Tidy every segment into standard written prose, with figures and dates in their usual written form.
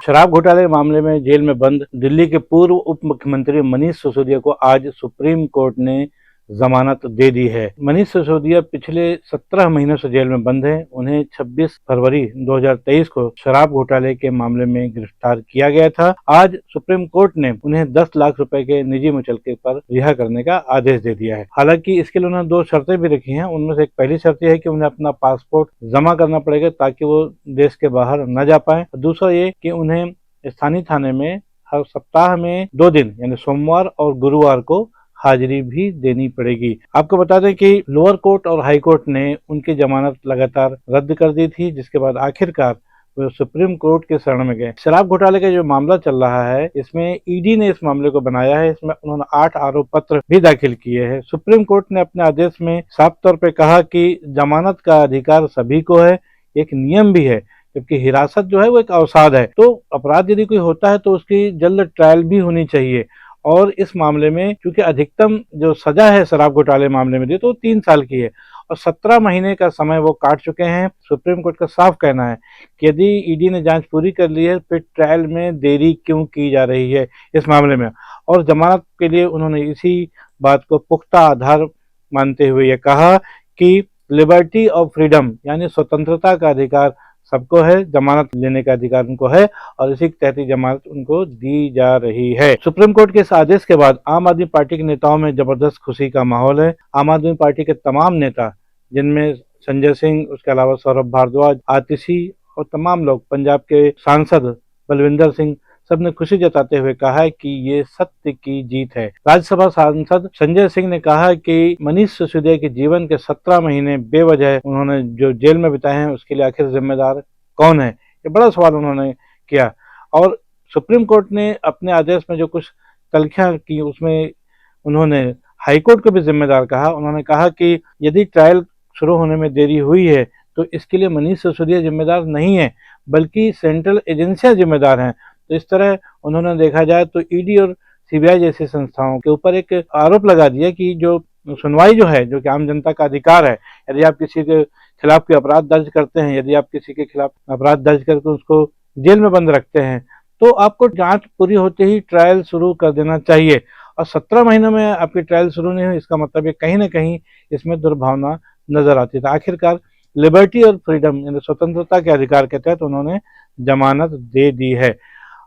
शराब घोटाले मामले में जेल में बंद दिल्ली के पूर्व उप मुख्यमंत्री मनीष सिसोदिया को आज सुप्रीम कोर्ट ने जमानत दे दी है। मनीष सिसोदिया पिछले 17 महीनों से जेल में बंद हैं। उन्हें 26 फरवरी 2023 को शराब घोटाले के मामले में गिरफ्तार किया गया था। आज सुप्रीम कोर्ट ने उन्हें 10 लाख रुपए के निजी मुचलके पर रिहा करने का आदेश दे दिया है। हालांकि इसके लिए उन्होंने 2 शर्तें भी रखी हैं। उनमें से एक पहली शर्त यह है कि उन्हें अपना पासपोर्ट जमा करना पड़ेगा ताकि वो देश के बाहर न जा पाए। दूसरा ये कि उन्हें स्थानीय थाने में हर सप्ताह में 2 दिन यानी सोमवार और गुरुवार को हाजिरी भी देनी पड़ेगी। आपको बता दें कि लोअर कोर्ट और हाई कोर्ट ने उनकी जमानत लगातार रद्द कर दी थी, जिसके बाद आखिरकार वो सुप्रीम कोर्ट के शरण में गए। शराब घोटाले का जो मामला चल रहा है, इसमें ईडी ने इस मामले को बनाया है। इसमें उन्होंने 8 आरोप पत्र भी दाखिल किए हैं। सुप्रीम कोर्ट ने अपने आदेश में साफ तौर पे कहा कि जमानत का अधिकार सभी को है, एक नियम भी है, जबकि हिरासत जो है वो एक अवसाद है। तो अपराध यदि कोई होता है तो उसकी जल्द ट्रायल भी होनी चाहिए। और इस मामले में क्योंकि अधिकतम जो सजा है शराब घोटाले मामले में दी तो 3 साल की है और 17 महीने का समय वो काट चुके हैं। सुप्रीम कोर्ट का साफ कहना है कि यदि ईडी ने जांच पूरी कर ली है फिर ट्रायल में देरी क्यों की जा रही है इस मामले में। और जमानत के लिए उन्होंने इसी बात को पुख्ता आधार मानते हुए ये कहा कि लिबर्टी ऑफ फ्रीडम यानी स्वतंत्रता का अधिकार सबको है, जमानत लेने का अधिकार उनको है और इसी के तहत जमानत उनको दी जा रही है। सुप्रीम कोर्ट के इस आदेश के बाद आम आदमी पार्टी के नेताओं में जबरदस्त खुशी का माहौल है। आम आदमी पार्टी के तमाम नेता, जिनमें संजय सिंह, उसके अलावा सौरभ भारद्वाज, आतिशी और तमाम लोग, पंजाब के सांसद बलविंदर सिंह, सबने खुशी जताते हुए कहा है कि ये सत्य की जीत है। राज्यसभा सांसद संजय सिंह ने कहा कि मनीष सिसोदिया के जीवन के 17 महीने बेवजह उन्होंने जो जेल में बिताए हैं उसके लिए आखिर जिम्मेदार कौन है, ये बड़ा सवाल उन्होंने किया। और सुप्रीम कोर्ट ने अपने आदेश में जो कुछ तल्खियां की उसमें उन्होंने हाईकोर्ट को भी जिम्मेदार कहा। उन्होंने कहा कि यदि ट्रायल शुरू होने में देरी हुई है तो इसके लिए मनीष सिसोदिया जिम्मेदार नहीं है, बल्कि सेंट्रल एजेंसियां जिम्मेदार हैं। तो इस तरह उन्होंने देखा जाए तो ईडी और सीबीआई जैसी संस्थाओं के ऊपर एक आरोप लगा दिया कि जो सुनवाई जो है, जो कि आम जनता का अधिकार है, यदि आप किसी के खिलाफ कोई अपराध दर्ज करते हैं, यदि आप किसी के खिलाफ अपराध दर्ज करके उसको जेल में बंद रखते हैं तो आपको जांच पूरी होते ही ट्रायल शुरू कर देना चाहिए। और 17 महीनों में आपकी ट्रायल शुरू नहीं हुई, इसका मतलब ये कहीं ना कहीं इसमें दुर्भावना नजर आती थी। आखिरकार लिबर्टी और फ्रीडम यानी स्वतंत्रता के अधिकार के तहत उन्होंने जमानत दे दी है।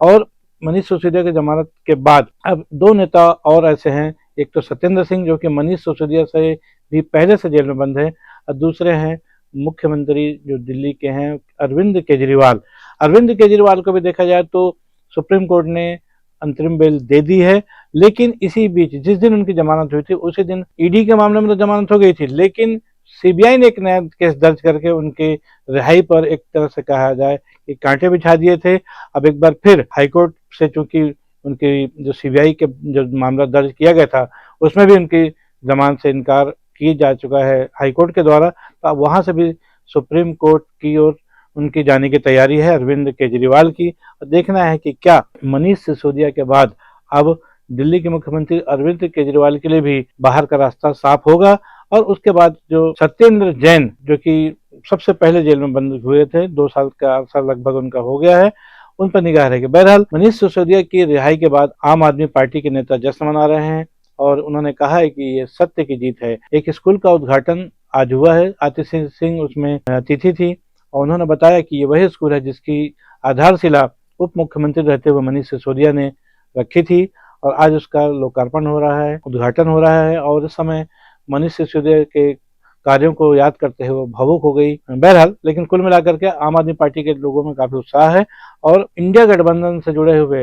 और मनीष सिसोदिया की जमानत के बाद अब 2 नेता और ऐसे हैं, एक तो सत्येंद्र सिंह जो कि मनीष सिसोदिया से भी पहले से जेल में बंद है, और दूसरे हैं मुख्यमंत्री जो दिल्ली के हैं अरविंद केजरीवाल। अरविंद केजरीवाल को भी देखा जाए तो सुप्रीम कोर्ट ने अंतरिम बेल दे दी है, लेकिन इसी बीच जिस दिन उनकी जमानत हुई थी उसी दिन ईडी के मामले में तो जमानत हो गई थी, लेकिन सीबीआई ने एक नया केस दर्ज करके उनकी रिहाई पर एक तरह से कहा जाए कि कांटे बिछा दिए थे। अब एक बार फिर हाईकोर्ट से, चूंकि उनकी जो सीबीआई के जो मामला दर्ज किया गया था उसमें भी उनकी जमानत से इनकार किया जा चुका है हाईकोर्ट के द्वारा, तो अब वहां से भी सुप्रीम कोर्ट की ओर उनकी जाने की तैयारी है अरविंद केजरीवाल की। देखना है कि क्या मनीष सिसोदिया के बाद अब दिल्ली के मुख्यमंत्री अरविंद केजरीवाल के लिए भी बाहर का रास्ता साफ होगा। और उसके बाद जो सत्येंद्र जैन जो कि सबसे पहले जेल में बंद हुए थे, 2 साल का अरसा लगभग उनका हो गया है, उन पर निगाह रहेगी। बहरहाल मनीष सिसोदिया की रिहाई के बाद आम आदमी पार्टी के नेता जश्न मना रहे हैं और उन्होंने कहा है कि ये सत्य की जीत है। एक स्कूल का उद्घाटन आज हुआ है, आतिशी सिंह उसमें अतिथि थी और उन्होंने बताया कि ये वही स्कूल है जिसकी आधारशिला उप मुख्यमंत्री रहते हुए मनीष सिसोदिया ने रखी थी और आज उसका लोकार्पण हो रहा है, उद्घाटन हो रहा है। और इस समय मनीष सिसोदिया के कार्यों को याद करते हुए भावुक हो गई। बहरहाल लेकिन कुल मिलाकर के आम आदमी पार्टी के लोगों में काफी उत्साह है और इंडिया गठबंधन से जुड़े हुए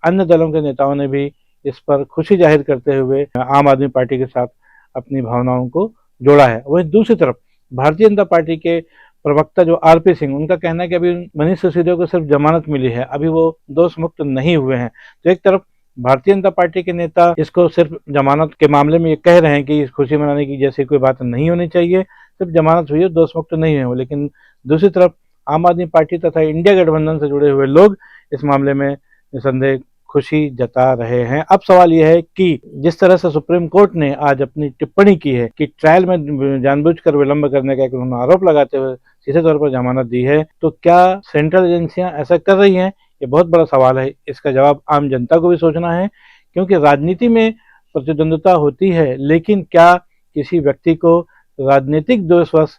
अन्य दलों के नेताओं ने भी इस पर खुशी जाहिर करते हुए आम आदमी पार्टी के साथ अपनी भावनाओं को जोड़ा है। वहीं दूसरी तरफ भारतीय जनता पार्टी के प्रवक्ता जो आरपी सिंह, उनका कहना है कि अभी मनीष सिसोदिया को सिर्फ जमानत मिली है, अभी वो दोष मुक्त नहीं हुए हैं। तो एक तरफ भारतीय जनता पार्टी के नेता इसको सिर्फ जमानत के मामले में ये कह रहे हैं कि इस खुशी मनाने की जैसी कोई बात नहीं होनी चाहिए, सिर्फ जमानत हुई है, दोष मुक्त नहीं हुए। लेकिन दूसरी तरफ आम आदमी पार्टी तथा इंडिया गठबंधन से जुड़े हुए लोग इस मामले में निसंदेह खुशी जता रहे हैं। अब सवाल यह है कि जिस तरह से सुप्रीम कोर्ट ने आज अपनी टिप्पणी की है कि ट्रायल में जानबूझकर विलंब करने का एक उन्होंने आरोप लगाते हुए सीधे तौर पर जमानत दी है, तो क्या सेंट्रल एजेंसियां ऐसा कर रही हैं ये बहुत बड़ा सवाल है। इसका जवाब आम जनता को भी सोचना है, क्योंकि राजनीति में प्रतिद्वंद्विता होती है, लेकिन क्या किसी व्यक्ति को राजनीतिक दोषवश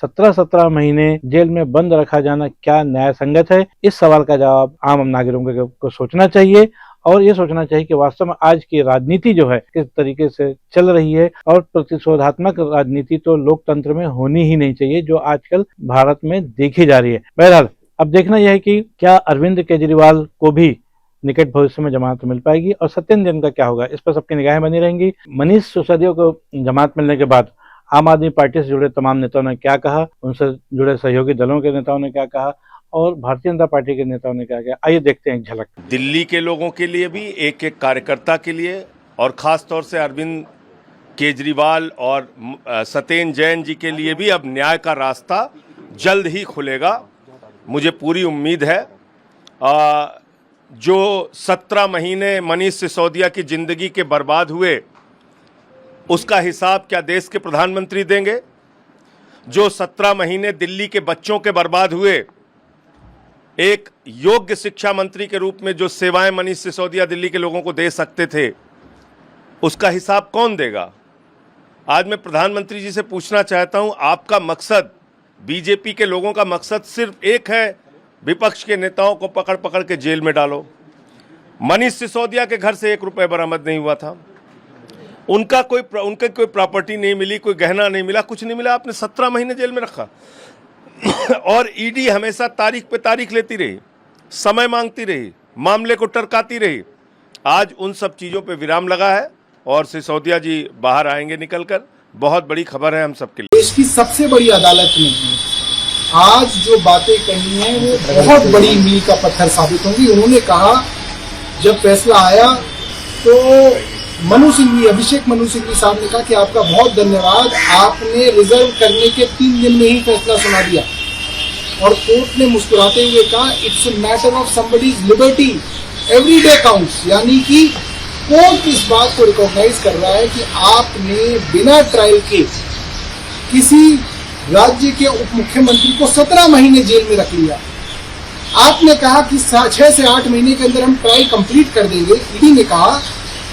17 महीने जेल में बंद रखा जाना क्या न्याय संगत है? इस सवाल का जवाब आम नागरिकों को सोचना चाहिए, और ये सोचना चाहिए कि वास्तव में आज की राजनीति जो है किस तरीके से चल रही है, और प्रतिशोधात्मक राजनीति तो लोकतंत्र में होनी ही नहीं चाहिए, जो आजकल भारत में देखी जा रही है। बहरहाल अब देखना यह है कि क्या अरविंद केजरीवाल को भी निकट भविष्य में जमानत मिल पाएगी, और सत्येंद्र जैन का क्या होगा, इस पर सबकी निगाहें बनी रहेंगी। मनीष सिसोदिया को जमानत मिलने के बाद आम आदमी पार्टी से जुड़े तमाम नेताओं ने क्या कहा, उनसे जुड़े सहयोगी दलों के नेताओं ने क्या कहा, और भारतीय जनता पार्टी के नेताओं ने क्या कहा, आइए देखते हैं एक झलक। दिल्ली के लोगों के लिए भी, एक एक कार्यकर्ता के लिए, और खास तौर से अरविंद केजरीवाल और सत्येंद्र जैन जी के लिए भी अब न्याय का रास्ता जल्द ही खुलेगा, मुझे पूरी उम्मीद है। जो 17 महीने मनीष सिसोदिया की जिंदगी के बर्बाद हुए, उसका हिसाब क्या देश के प्रधानमंत्री देंगे? जो 17 महीने दिल्ली के बच्चों के बर्बाद हुए, एक योग्य शिक्षा मंत्री के रूप में जो सेवाएं मनीष सिसोदिया दिल्ली के लोगों को दे सकते थे, उसका हिसाब कौन देगा? आज मैं प्रधानमंत्री जी से पूछना चाहता हूं, आपका मकसद, बीजेपी के लोगों का मकसद सिर्फ एक है, विपक्ष के नेताओं को पकड़ पकड़ के जेल में डालो। मनीष सिसोदिया के घर से 1 रुपए बरामद नहीं हुआ था, उनके कोई प्रॉपर्टी नहीं मिली, कोई गहना नहीं मिला, कुछ नहीं मिला, आपने 17 महीने जेल में रखा। और ईडी हमेशा तारीख पे तारीख लेती रही, समय मांगती रही, मामले को टरकाती रही। आज उन सब चीजों पे विराम लगा है और सिसोदिया जी बाहर आएंगे निकलकर। बहुत बड़ी खबर है हम सबके लिए। देश की सबसे बड़ी अदालत ने आज जो बातें कही हैं वो बहुत बड़ी मील का पत्थर साबित होंगी। उन्होंने कहा, जब फैसला आया तो अभिषेक मनु सिंघवी साहब ने कहा कि आपका बहुत धन्यवाद, आपने रिजर्व करने के 3 दिन में ही फैसला सुना दिया। और कोर्ट ने मुस्कुराते हुए कहा, it's a matter of somebody's liberty, every day counts. यानी कि कोर्ट इस बात को रिकॉग्नाइज कर रहा है कि आपने बिना ट्रायल के किसी राज्य के उप मुख्यमंत्री को 17 महीने जेल में रख लिया। आपने कहा कि 6 से 8 महीने के अंदर हम ट्रायल कंप्लीट कर देंगे, ईडी ने कहा,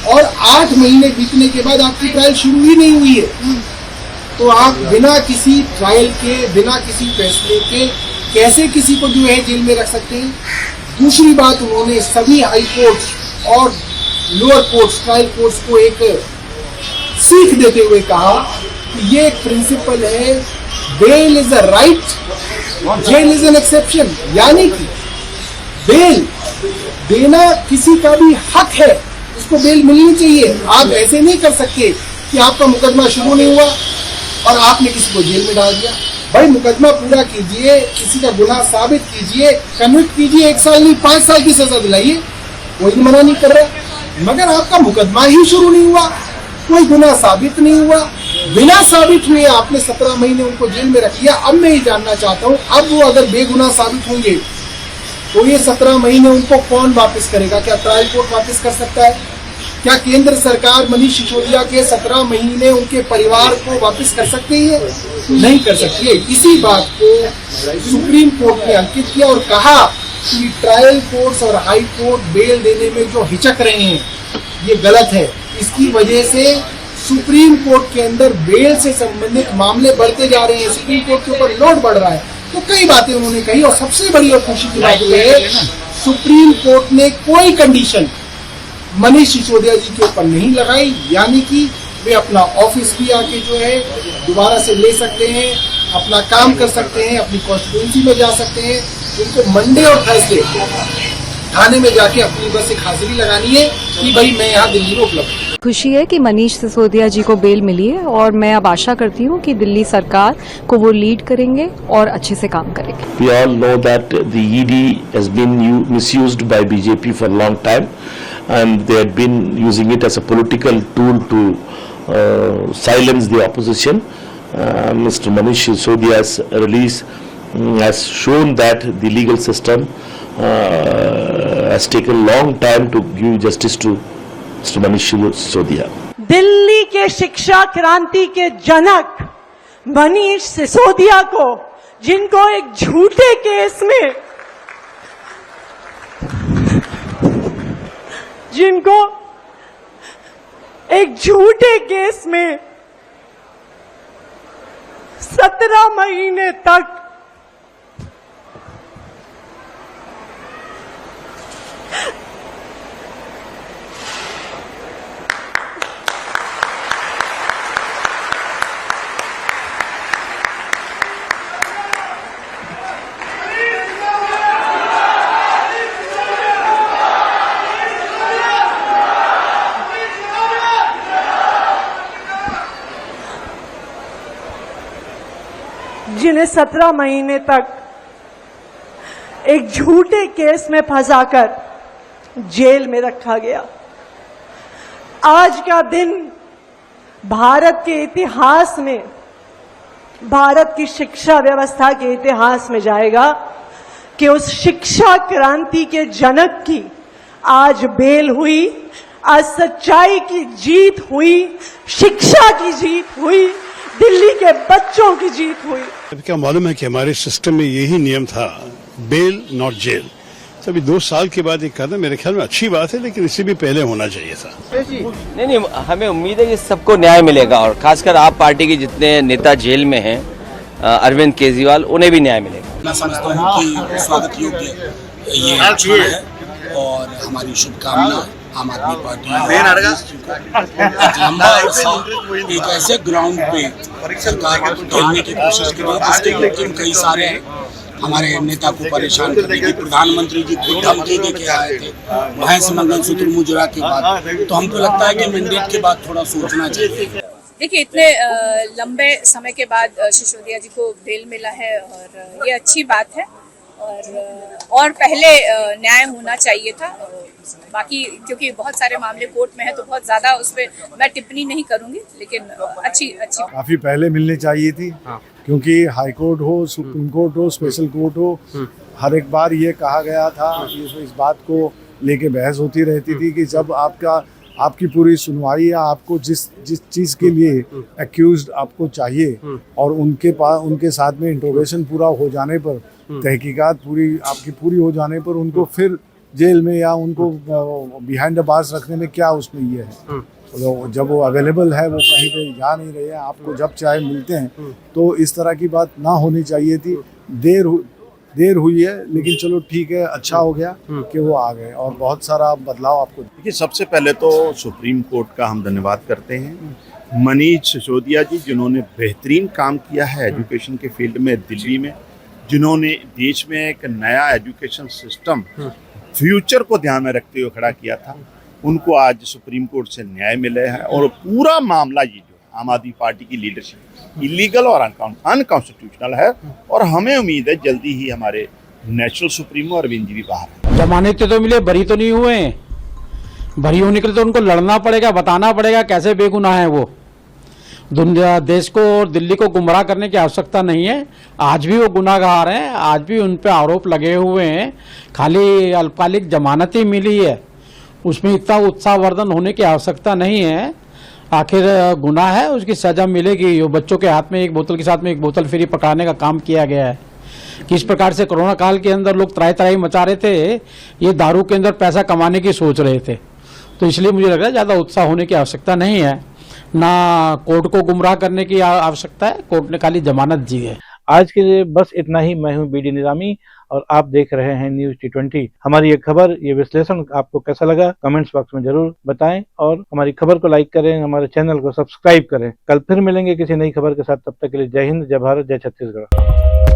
और 8 महीने बीतने के बाद आपकी ट्रायल शुरू ही नहीं हुई है। तो आप बिना किसी ट्रायल के, बिना किसी फैसले के कैसे किसी को जो है जेल में रख सकते हैं? दूसरी बात, उन्होंने सभी हाई कोर्ट्स और लोअर कोर्ट्स, ट्रायल कोर्ट्स को एक सीख देते हुए कहा कि ये एक प्रिंसिपल है, bail is a right, jail is an exception. यानी कि बेल देना किसी का भी हक है, उसको बेल मिलनी चाहिए। आप ऐसे नहीं कर सकते कि आपका मुकदमा शुरू नहीं हुआ और आपने किसी को जेल में डाल दिया। भाई मुकदमा पूरा कीजिए, किसी का गुनाह साबित कीजिए, कन्विक्ट कीजिए, 1 साल नहीं 5 साल की सजा दिलाइए, कोई मना नहीं कर रहा। मगर आपका मुकदमा ही शुरू नहीं हुआ, कोई गुनाह साबित नहीं हुआ, बिना साबित हुए आपने 17 महीने उनको जेल में रख लिया। अब मैं ये जानना चाहता हूँ, अब वो अगर बेगुनाह साबित होंगे तो ये 17 महीने उनको कौन वापस करेगा? क्या ट्रायल कोर्ट वापस कर सकता है? क्या केंद्र सरकार मनीष सिसोदिया के 17 महीने उनके परिवार को वापस कर सकती है? नहीं कर सकती है। इसी बात को सुप्रीम कोर्ट ने अंकित किया और कहा कि ट्रायल कोर्ट्स और हाई कोर्ट बेल देने में जो हिचक रहे हैं, ये गलत है। इसकी वजह से सुप्रीम कोर्ट के अंदर बेल से संबंधित मामले बढ़ते जा रहे हैं, सुप्रीम कोर्ट के ऊपर लोड बढ़ रहा है। तो कई बातें उन्होंने कही, और सबसे बड़ी और खुशी की बात यह है, सुप्रीम कोर्ट ने कोई कंडीशन मनीष सिसोदिया जी के ऊपर नहीं लगाई। यानी कि वे अपना ऑफिस भी आके जो है दोबारा से ले सकते हैं, अपना काम कर सकते हैं, अपनी कॉन्स्टिट्यूंसी में जा सकते हैं। उनको मंडे और थर्सडे थाने में जाके अपनी बस एक हाजिरी लगानी है कि भाई मैं यहाँ दिल्ली में उपलब्ध हूँ। खुशी है कि मनीष सिसोदिया जी को बेल मिली है, और मैं अब आशा करती हूँ कि दिल्ली सरकार को वो लीड करेंगे और अच्छे से काम करेंगे। We all know that the ED has been misused by BJP for a long time, and they had been using it as a political tool to silence the opposition. Mr. Manish Sisodia's release has shown that the legal system has taken a long time to give justice to Mr. Manish Sisodia. Delhi के शिक्षा क्रांति के जनक मनीष सिसोदिया को, जिनको एक झूठे case में जिनको एक झूठे केस में 17 महीने तक जिन्हें 17 महीने तक एक झूठे केस में फंसाकर जेल में रखा गया। आज का दिन भारत के इतिहास में, भारत की शिक्षा व्यवस्था के इतिहास में जाएगा कि उस शिक्षा क्रांति के जनक की आज बेल हुई, आज सच्चाई की जीत हुई, शिक्षा की जीत हुई, दिल्ली के बच्चों की जीत हुई। क्या मालूम है कि हमारे सिस्टम में यही नियम था, बेल नॉट जेल। अभी 2 साल के बाद एक कदम मेरे ख्याल में अच्छी बात है, लेकिन इससे भी पहले होना चाहिए था। नहीं, हमें उम्मीद है कि सबको न्याय मिलेगा और खासकर आप पार्टी के जितने नेता जेल में हैं, अरविंद केजरीवाल, उन्हें भी न्याय मिलेगा। मैं समझता हूँ कि स्वागत योग्य ये आचरण है और हमारी शुभकामना आम आदमी पार्टी एक लंबा अरसा एक ऐसे ग्राउंड पे सरकार को ढेलने की कोशिश की है जिसके विक्टिम कई सारे हैं। हमारे नेता को परेशान करने की प्रधानमंत्री जी खुद धमकी दे के आए थे महेश मंगलसूत्र मुजरा के बाद। तो हमको लगता है कि मैंडेट के बाद थोड़ा सोचना चाहिए। देखिए, इतने लंबे समय के बाद सिसोदिया जी को बेल मिला है और ये अच्छी बात है और पहले न्याय होना चाहिए था। बाकी क्योंकि बहुत सारे मामले कोर्ट में है तो बहुत ज्यादा उस पर मैं टिप्पणी नहीं करूंगी, लेकिन अच्छी काफी पहले मिलनी चाहिए थी। क्योंकि हाई कोर्ट हो, सुप्रीम कोर्ट हो, स्पेशल कोर्ट हो, हर एक बार ये कहा गया था, इस बात को लेके बहस होती रहती थी कि जब आपकी पूरी सुनवाई या आपको जिस चीज़ के लिए एक्यूज्ड आपको चाहिए और उनके साथ में इंट्रोगेशन पूरा हो जाने पर, तहकीकात आपकी पूरी हो जाने पर उनको फिर जेल में या उनको बिहाइंड द बार्स रखने में क्या उसमें ये है। तो जब वो अवेलेबल है, वो कहीं पे जा नहीं रहे हैं, आपको जब चाहे मिलते हैं, तो इस तरह की बात ना होनी चाहिए थी। देर हुई है, लेकिन चलो ठीक है, अच्छा हो गया कि वो आ गए और बहुत सारा बदलाव आपको। देखिए, सबसे पहले तो सुप्रीम कोर्ट का हम धन्यवाद करते हैं मनीष सिसोदिया जी, जिन्होंने बेहतरीन काम किया है एजुकेशन के फील्ड में दिल्ली में, जिन्होंने देश में एक नया एजुकेशन सिस्टम फ्यूचर को ध्यान में रखते हुए खड़ा किया था। उनको आज सुप्रीम कोर्ट से न्याय मिले हैं और पूरा मामला ये जो आम आदमी पार्टी की लीडरशिप इलीगल और अनकॉन्स्टिट्यूशनल है और हमें उम्मीद है जल्दी ही हमारे नेशनल सुप्रीमो अरविंद जी भी बाहर है। जमानत तो मिले, बरी तो नहीं हुए हैं। बरी होने के लिए तो उनको लड़ना पड़ेगा, बताना पड़ेगा कैसे बेगुनाह है वो। दुनिया देश को और दिल्ली को गुमराह करने की आवश्यकता नहीं है। आज भी वो गुनाहगार हैं, आज भी उन पे आरोप लगे हुए हैं। खाली अल्पकालिक जमानत ही मिली है, उसमें इतना उत्साहवर्धन होने की आवश्यकता नहीं है। आखिर गुनाह है, उसकी सजा मिलेगी। वो बच्चों के हाथ में एक बोतल के साथ में एक बोतल फ्री पकड़ाने का काम किया गया है। किस प्रकार से कोरोना काल के अंदर लोग त्राही त्राही मचा रहे थे, ये दारू के अंदर पैसा कमाने की सोच रहे थे। तो इसलिए मुझे लग रहा है ज़्यादा उत्साह होने की आवश्यकता नहीं है, ना कोर्ट को गुमराह करने की आवश्यकता है। कोर्ट ने खाली जमानत दी है। आज के लिए बस इतना ही। मैं हूं बीडी निजामी और आप देख रहे हैं न्यूज़ T20। हमारी ये खबर, ये विश्लेषण आपको कैसा लगा कमेंट्स बॉक्स में जरूर बताएं और हमारी खबर को लाइक करें, हमारे चैनल को सब्सक्राइब करें। कल फिर मिलेंगे किसी नई खबर के साथ। तब तक के लिए जय हिंद, जय भारत, जय छत्तीसगढ़।